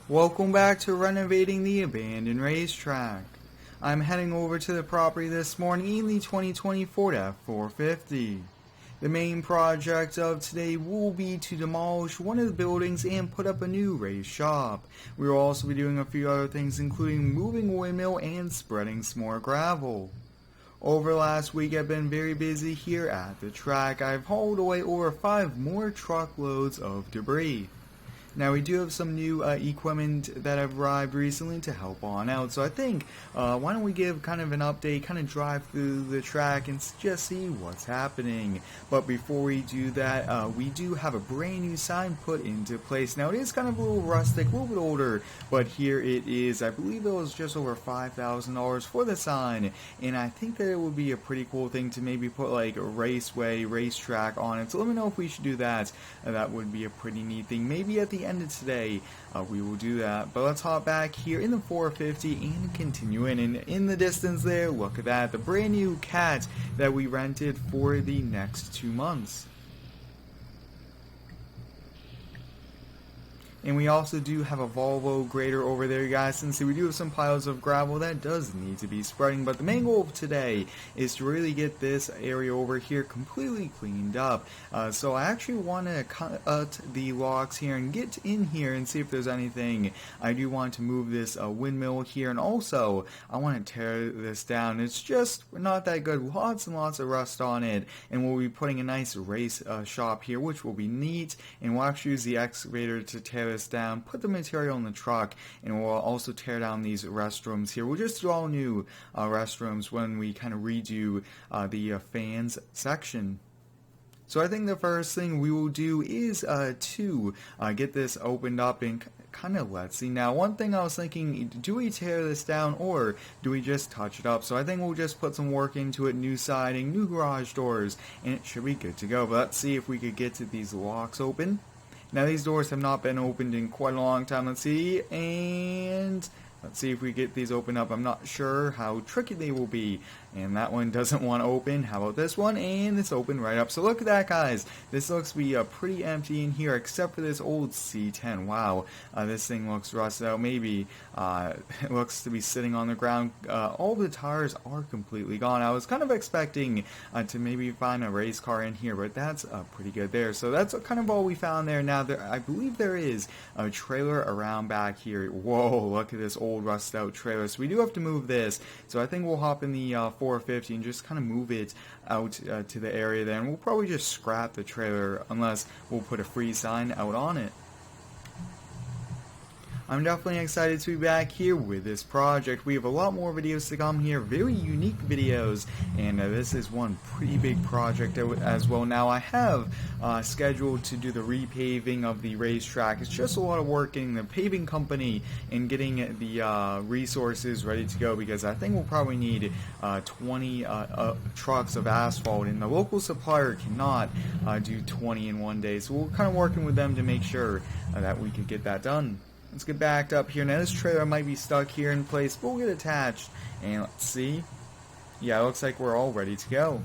Welcome back to Renovating the Abandoned Racetrack. I'm heading over to the property this morning in the 2020 Ford F450. The main project of today will be to demolish one of the buildings and put up a new race shop. We will also be doing a few other things, including moving a windmill and spreading some more gravel. Over last week I've been very busy here at the track. I've hauled away over 5 more truckloads of debris. Now we do have some new equipment that have arrived recently to help on out, so I think why don't we give kind of an update, kind of drive through the track and just see what's happening. But before we do that, we do have a brand new sign put into place. Now it is kind of a little rustic, a little bit older, but here it is. I believe it was just over $5,000 for the sign, and I think that it would be a pretty cool thing to maybe put like a raceway, racetrack on it. So let me know if we should do that. That would be a pretty neat thing. Maybe at the end of today we will do that, but let's hop back here in the 450 and continue in the distance there. Look at that, the brand new cat that we rented for the next 2 months. And we also do have a Volvo grader over there, guys, since we do have some piles of gravel that does need to be spreading. But the main goal of today is to really get this area over here completely cleaned up. So I actually want to cut the logs here and get in here and see if there's anything. I do want to move this windmill here, and also I want to tear this down. It's just not that good. Lots and lots of rust on it, and we'll be putting a nice race shop here, which will be neat. And we'll actually use the excavator to tear this down, put the material in the truck, and we'll also tear down these restrooms here. We'll just do all new restrooms when we kind of redo the fans section. So I think the first thing we will do is to get this opened up and kind of let's see. Now, one thing I was thinking, do we tear this down or do we just touch it up? So I think we'll just put some work into it, new siding, new garage doors, and it should be good to go. But let's see if we could get to these locks open. Now these doors have not been opened in quite a long time. Let's see, and let's see if we get these open up. I'm not sure how tricky they will be. And that one doesn't want to open. How about this one? And it's open right up. So look at that, guys. This looks to be pretty empty in here, except for this old C10. Wow, this thing looks rusted out. Maybe it looks to be sitting on the ground. All the tires are completely gone. I was kind of expecting to maybe find a race car in here, but that's pretty good there. So that's kind of all we found there. Now, I believe there is a trailer around back here. Whoa, look at this old rusted out trailer. So we do have to move this. So I think we'll hop in the 450 and just kind of move it out to the area there, and we'll probably just scrap the trailer unless we'll put a free sign out on it. I'm definitely excited to be back here with this project. We have a lot more videos to come here, very unique videos, and this is one pretty big project as well. Now I have scheduled to do the repaving of the racetrack. It's just a lot of work getting the paving company and getting the resources ready to go, because I think we'll probably need 20 trucks of asphalt, and the local supplier cannot do 20 in one day. So we're kind of working with them to make sure that we could get that done. Let's get backed up here. Now this trailer might be stuck here in place, but we'll get attached. And let's see. Yeah, it looks like we're all ready to go.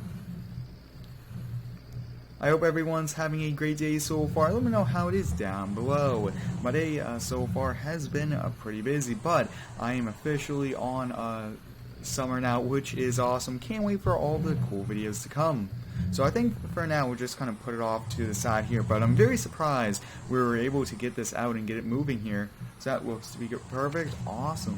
I hope everyone's having a great day so far. Let me know how it is down below. My day so far has been pretty busy, but I am officially on summer now, which is awesome. Can't wait for all the cool videos to come. So I think for now we'll just kind of put it off to the side here, but I'm very surprised we were able to get this out and get it moving here. So that looks to be perfect. Awesome.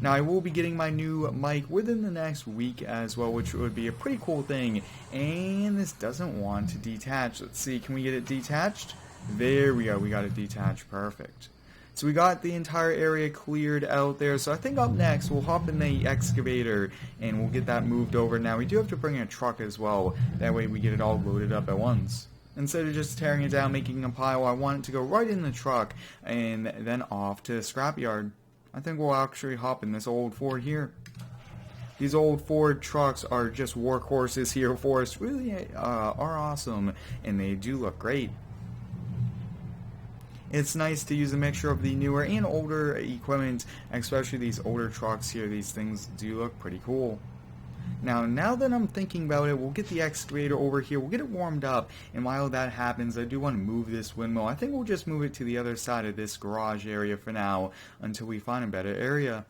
Now I will be getting my new mic within the next week as well, which would be a pretty cool thing. And this doesn't want to detach. Let's see, can we get it detached? There we go, we got it detached. Perfect. So we got the entire area cleared out there. So I think up next we'll hop in the excavator and we'll get that moved over. Now we do have to bring a truck as well. That way we get it all loaded up at once. Instead of just tearing it down, making a pile, I want it to go right in the truck and then off to the scrapyard. I think we'll actually hop in this old Ford here. These old Ford trucks are just workhorses here for us. Really are awesome, and they do look great. It's nice to use a mixture of the newer and older equipment, especially these older trucks here. These things do look pretty cool. Now that I'm thinking about it, we'll get the excavator over here, we'll get it warmed up, and while that happens, I do want to move this windmill. I think we'll just move it to the other side of this garage area for now, until we find a better area.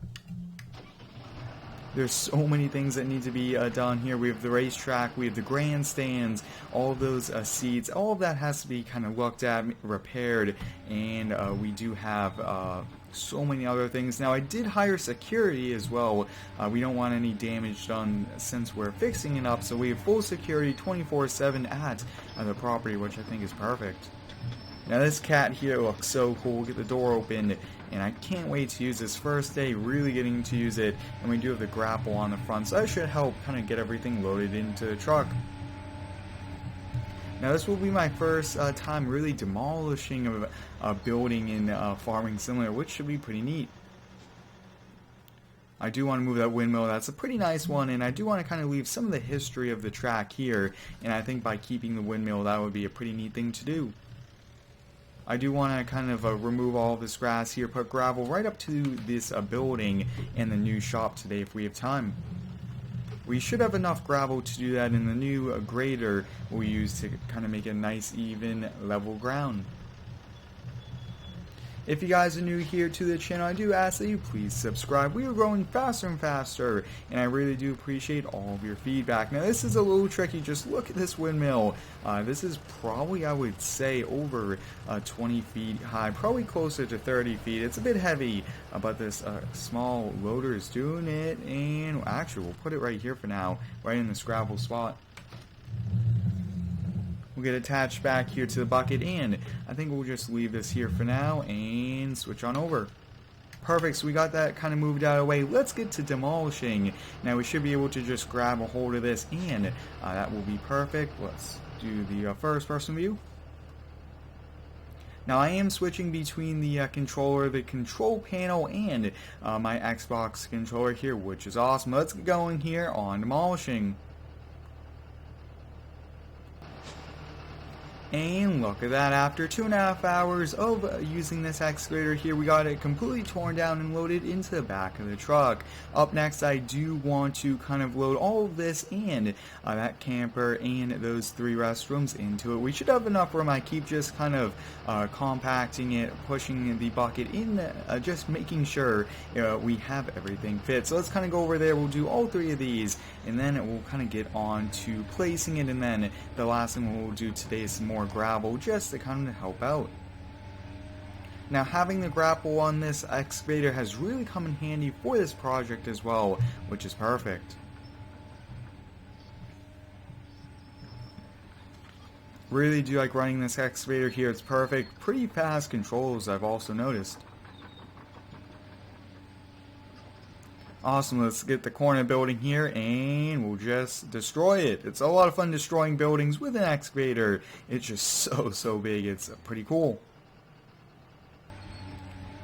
There's so many things that need to be done here. We have the racetrack, we have the grandstands, all of those seats, all of that has to be kind of looked at, repaired, and we do have so many other things. Now I did hire security as well. We don't want any damage done since we're fixing it up, so we have full security 24/7 at the property, which I think is perfect. Now this cat here looks so cool. We'll get the door open, and I can't wait to use this first day, really getting to use it. And we do have the grapple on the front, so that should help kind of get everything loaded into the truck. Now this will be my first time really demolishing a building in Farming Simulator, which should be pretty neat. I do want to move that windmill. That's a pretty nice one, and I do want to kind of leave some of the history of the track here, and I think by keeping the windmill, that would be a pretty neat thing to do. I do want to kind of remove all this grass here, put gravel right up to this building and the new shop today if we have time. We should have enough gravel to do that, in the new grader we'll use to kind of make a nice even level ground. If you guys are new here to the channel, I do ask that you please subscribe. We are growing faster and faster, and I really do appreciate all of your feedback. Now this is a little tricky. Just look at this windmill. This is probably, I would say, over 20 feet high, probably closer to 30 feet. It's a bit heavy, but this small loader is doing it, and actually we'll put it right here for now, right in this gravel spot. We'll get attached back here to the bucket, and I think we'll just leave this here for now and switch on over. Perfect, so we got that kind of moved out of the way. Let's get to demolishing. Now we should be able to just grab a hold of this, and that will be perfect. Let's do the first person view. Now I am switching between the controller, the control panel, and my Xbox controller here, which is awesome. Let's get going here on demolishing. And look at that, after 2.5 hours of using this excavator here, we got it completely torn down and loaded into the back of the truck. Up next, I do want to kind of load all of this and that camper and those 3 restrooms into it. We should have enough room. I keep just kind of compacting it, pushing the bucket in, just making sure we have everything fit. So let's kind of go over there. We'll do all 3 of these, and then we'll kind of get on to placing it, and then the last thing we'll do today is some more gravel just to kind of help out. Now having the grapple on this excavator has really come in handy for this project as well, which is perfect. Really do like running this excavator here. It's perfect. Pretty fast controls, I've also noticed. Awesome, let's get the corner building here and we'll just destroy it. It's a lot of fun destroying buildings with an excavator. It's just so big, it's pretty cool.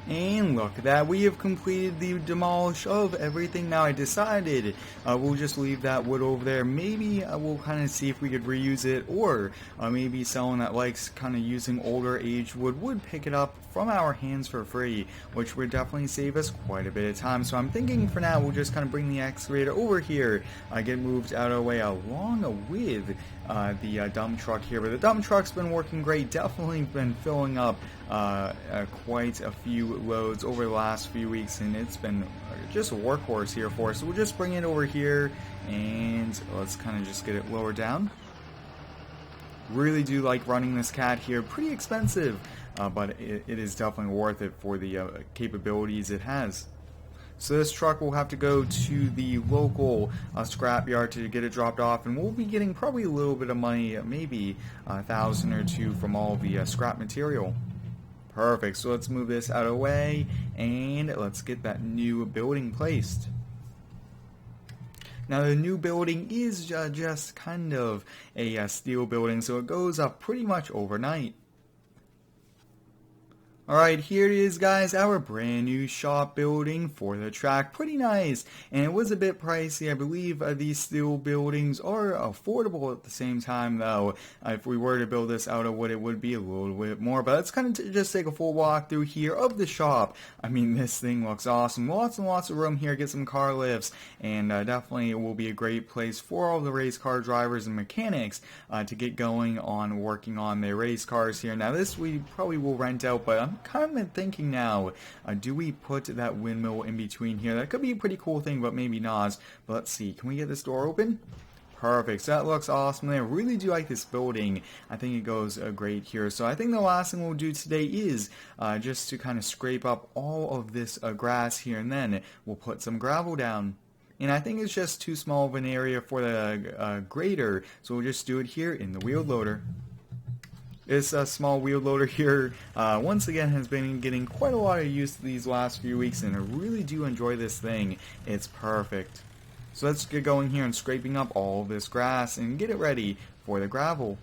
And look at that, we have completed the demolish of everything. Now I decided we'll just leave that wood over there. Maybe we'll kind of see if we could reuse it, or maybe someone that likes kind of using older aged wood would pick it up from our hands for free, which would definitely save us quite a bit of time. So I'm thinking for now we'll just kind of bring the excavator over here, get moved out of the way along with the dump truck here. But the dump truck's been working great, definitely been filling up quite a few loads over the last few weeks, and it's been just a workhorse here for us. So we'll just bring it over here and let's kind of just get it lower down. Really do like running this cat here. Pretty expensive, but it is definitely worth it for the capabilities it has. So this truck will have to go to the local scrapyard to get it dropped off, and we'll be getting probably a little bit of money, maybe $1,000 or $2 from all the scrap material. Perfect, so let's move this out of the way and let's get that new building placed. Now the new building is just kind of a steel building, so it goes up pretty much overnight. Alright, here it is guys, our brand new shop building for the track. Pretty nice, and it was a bit pricey. I believe these steel buildings are affordable at the same time though. If we were to build this out of wood, it would be a little bit more, but let's kind of just take a full walk through here of the shop. I mean, this thing looks awesome. Lots and lots of room here, get some car lifts, and definitely it will be a great place for all the race car drivers and mechanics to get going on working on their race cars here. Now this we probably will rent out, but I'm kind of thinking now, do we put that windmill in between here? That could be a pretty cool thing, but maybe not. But let's see, can we get this door open? Perfect, so that looks awesome. I really do like this building. I think it goes great here. So I think the last thing we'll do today is just to kind of scrape up all of this grass here, and then we'll put some gravel down. And I think it's just too small of an area for the grader, so we'll just do it here in the wheel loader. This small wheel loader here, once again, has been getting quite a lot of use these last few weeks, and I really do enjoy this thing. It's perfect. So let's get going here and scraping up all this grass and get it ready for the gravel.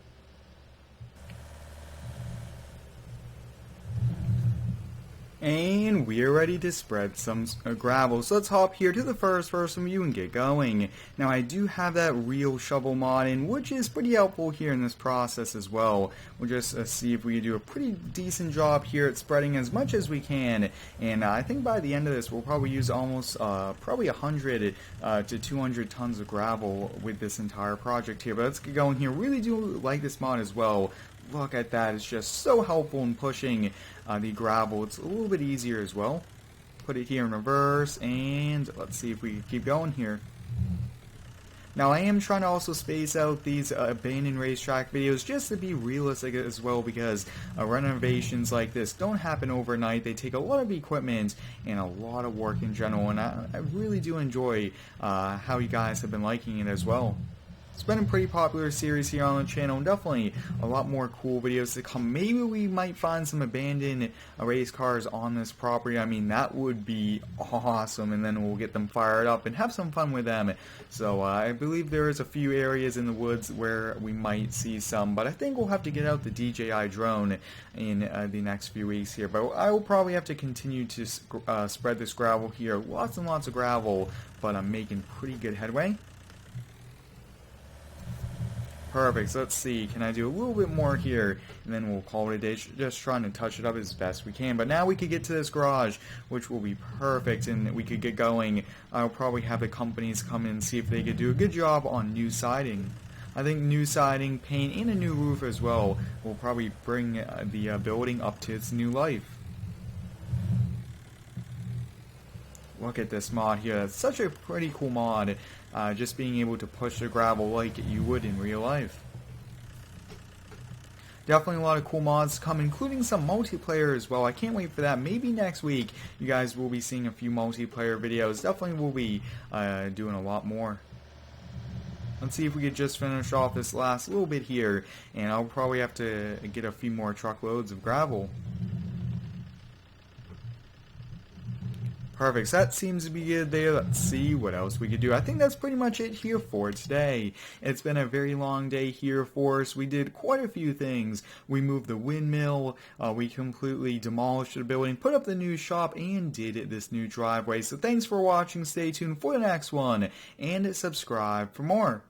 And we're ready to spread some gravel. So let's hop here to the first person view and get going. Now I do have that real shovel mod in, which is pretty helpful here in this process as well. We'll just see if we can do a pretty decent job here at spreading as much as we can. And I think by the end of this we'll probably use almost probably 100 to 200 tons of gravel with this entire project here. But let's get going here. Really do like this mod as well. Look at that, it's just so helpful in pushing the gravel. It's a little bit easier as well. Put it here in reverse, and let's see if we can keep going here. Now I am trying to also space out these abandoned racetrack videos just to be realistic as well, because renovations like this don't happen overnight. They take a lot of equipment and a lot of work in general, and I really do enjoy how you guys have been liking it as well. It's been a pretty popular series here on the channel, and definitely a lot more cool videos to come. Maybe we might find some abandoned race cars on this property. I mean, that would be awesome, and then we'll get them fired up and have some fun with them. So I believe there is a few areas in the woods where we might see some, but I think we'll have to get out the DJI drone in the next few weeks here. But I will probably have to continue to spread this gravel here. Lots and lots of gravel, but I'm making pretty good headway. Perfect, so let's see, can I do a little bit more here, and then we'll call it a day. Just trying to touch it up as best we can. But now we could get to this garage, which will be perfect, and we could get going. I'll probably have the companies come in and see if they could do a good job on new siding. I think new siding, paint, and a new roof as well will probably bring the building up to its new life. Look at this mod here. That's such a pretty cool mod. Just being able to push the gravel like you would in real life. Definitely a lot of cool mods to come, including some multiplayer as well. I can't wait for that. Maybe next week you guys will be seeing a few multiplayer videos. Definitely will be doing a lot more. Let's see if we could just finish off this last little bit here, and I'll probably have to get a few more truckloads of gravel. Perfect, so that seems to be good there. Let's see what else we could do. I think that's pretty much it here for today. It's been a very long day here for us. We did quite a few things. We moved the windmill, we completely demolished the building, put up the new shop, and did this new driveway. So thanks for watching. Stay tuned for the next one, and subscribe for more.